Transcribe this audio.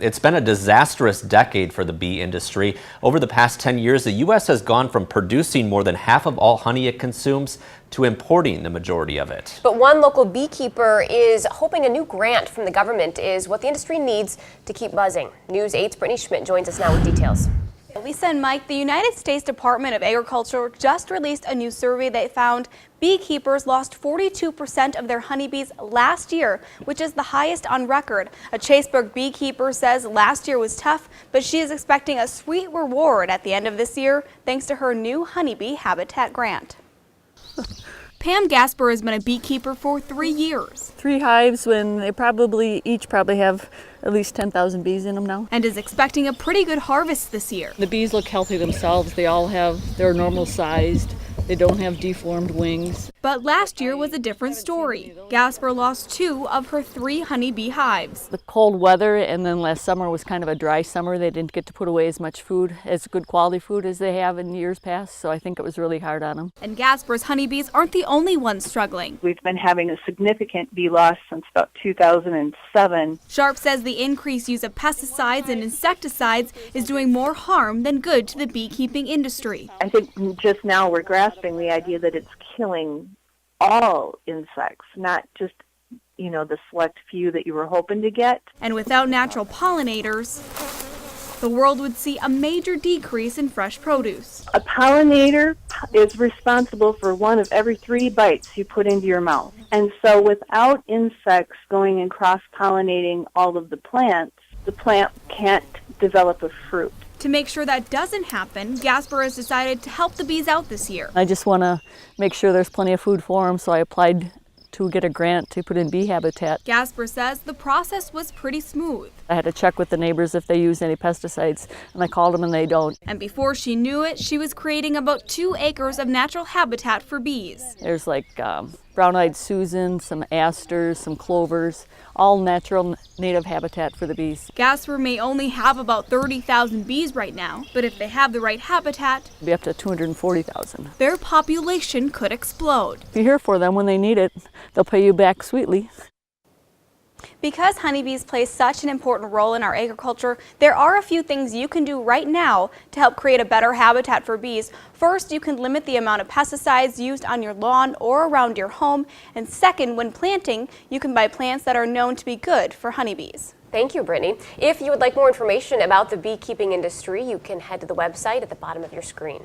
It's been a disastrous decade for the bee industry. Over the past 10 years, the U.S. has gone from producing more than half of all honey it consumes to importing the majority of it. But one local beekeeper is hoping a new grant from the government is what the industry needs to keep buzzing. News 8's Brittany Schmidt joins us now with details. Lisa and Mike, the United States Department of Agriculture just released a new survey that found beekeepers lost 42% of their honeybees last year, which is the highest on record. A Chaseburg beekeeper says last year was tough, but she is expecting a sweet reward at the end of this year thanks to her new honeybee habitat grant. Pam Gasper has been a beekeeper for 3 years. 3 hives when they each have at least 10,000 bees in them now. And is expecting a pretty good harvest this year. The bees look healthy themselves. They're normal sized. They don't have deformed wings. But last year was a different story. Gasper lost 2 of her 3 honeybee hives. The cold weather and then last summer was kind of a dry summer. They didn't get to put away as much food, as good quality food as they have in years past. So I think it was really hard on them. And Gasper's honeybees aren't the only ones struggling. We've been having a significant bee loss since about 2007. Sharp says the increased use of pesticides and insecticides is doing more harm than good to the beekeeping industry. I think just now we're grasping the idea that it's killing all insects, not just, the select few that you were hoping to get. And without natural pollinators, the world would see a major decrease in fresh produce. A pollinator is responsible for 1 of every 3 bites you put into your mouth. And so without insects going and cross-pollinating all of the plant can't develop a fruit. To make sure that doesn't happen, Gasper has decided to help the bees out this year. I just want to make sure there's plenty of food for them, so I applied to get a grant to put in bee habitat. Gasper says the process was pretty smooth. I had to check with the neighbors if they use any pesticides, and I called them and they don't. And before she knew it, she was creating about 2 acres of natural habitat for bees. There's brown-eyed Susan, some asters, some clovers, all natural native habitat for the bees. Gasper may only have about 30,000 bees right now, but if they have the right habitat, it'll be up to 240,000. Their population could explode. If you're here for them when they need it, they'll pay you back sweetly. Because honeybees play such an important role in our agriculture, there are a few things you can do right now to help create a better habitat for bees. First, you can limit the amount of pesticides used on your lawn or around your home. And second, when planting, you can buy plants that are known to be good for honeybees. Thank you, Brittany. If you would like more information about the beekeeping industry, you can head to the website at the bottom of your screen.